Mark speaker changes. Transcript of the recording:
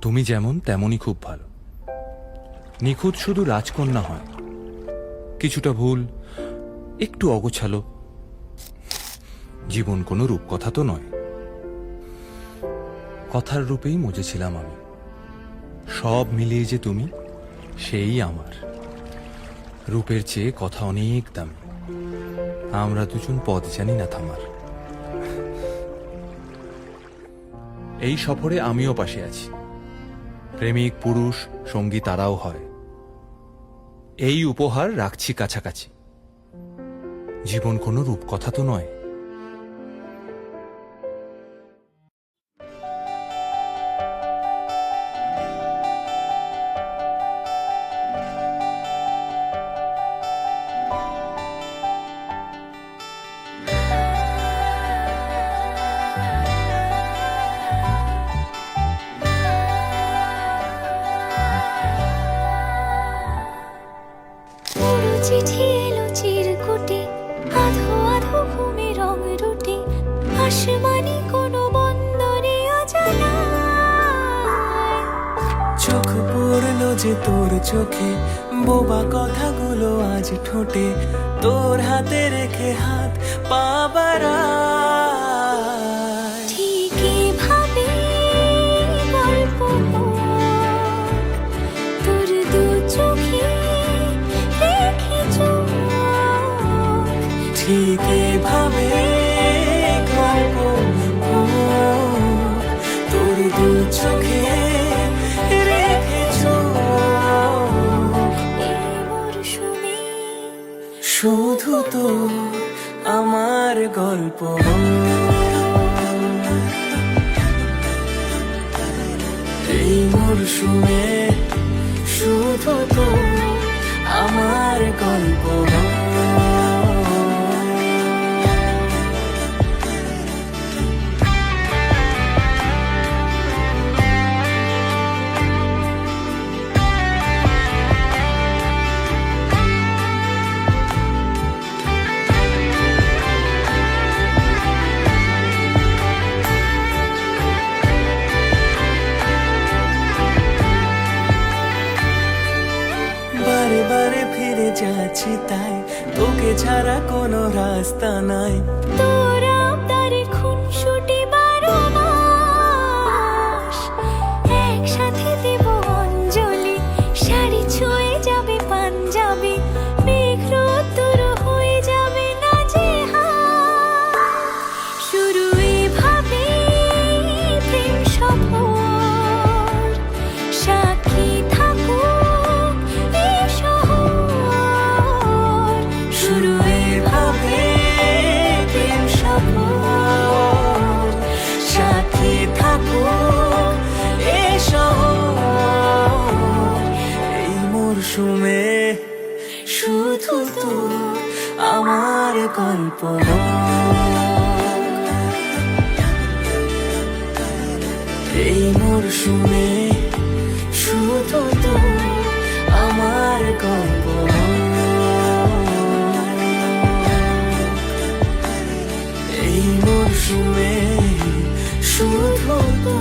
Speaker 1: তুমি যেমন তেমনই খুব ভালো। নিখুঁত শুধু রাজকন্যা হয়, কিছুটা ভুল, একটু অগোছালো। জীবন কোনো রূপকথা তো নয়। কথার রূপেই মজেছিলাম আমি। সব মিলিয়ে যে তুমি, সেই আমার। রূপের চেয়ে কথা অনেক দামি। আমরা দুজন পথ জানি না থামার। এই সফরে আমিও পাশে আছি। প্রেমিক পুরুষ সঙ্গী তারাও হয়। এই উপহার রাখছি কাছাকাছি। জীবন কোনো রূপকথা তো নয়।
Speaker 2: চিঠি এলো চিরকুটে, আধো আধো ঘুমে রং রুটে, আসমানি কোনো বন্দরে অজানা।
Speaker 3: চোখ পড়লো যে তোর চোখে, বোবা কথাগুলো আজ ঠোঁটে, তোর হাতে রেখে হাত পা বাড়ায়।
Speaker 2: ঠিকই ভাবে গল্প তোর দু চোখে রেখে চোখ।
Speaker 3: ঠিক এভাবে গল্প তোর দু চোখে রেখেছ।
Speaker 2: এই মরশুমে
Speaker 3: শুধু তো আমার গল্প, এই মরশুমে শুধু তো আমার গল্প। বারে বারে ফিরে যাচ্ছি তাই, তোকে ছাড়া কোনো রাস্তা নাই।
Speaker 2: তোর আবদারে খুনসুটি 12 মাস, একসাথে দেব অঞ্জলি, শাড়ি ছুঁয়ে যাবে পাঞ্জাবি, মেঘ রোদ্দুর হয়ে যাবে নাজেহাল। শুরু এভাবে প্রেম সফর, সাক্ষী থাকুক এই শহর।
Speaker 3: শুরু এভাবে প্রেম সফর, সাথী থাকুক এ শহর। এই মরশুমে শুধু তো আমার গল্প, এই মরশুমে শুধু তো আমার গল্প, এই মরশুমে শুধু তো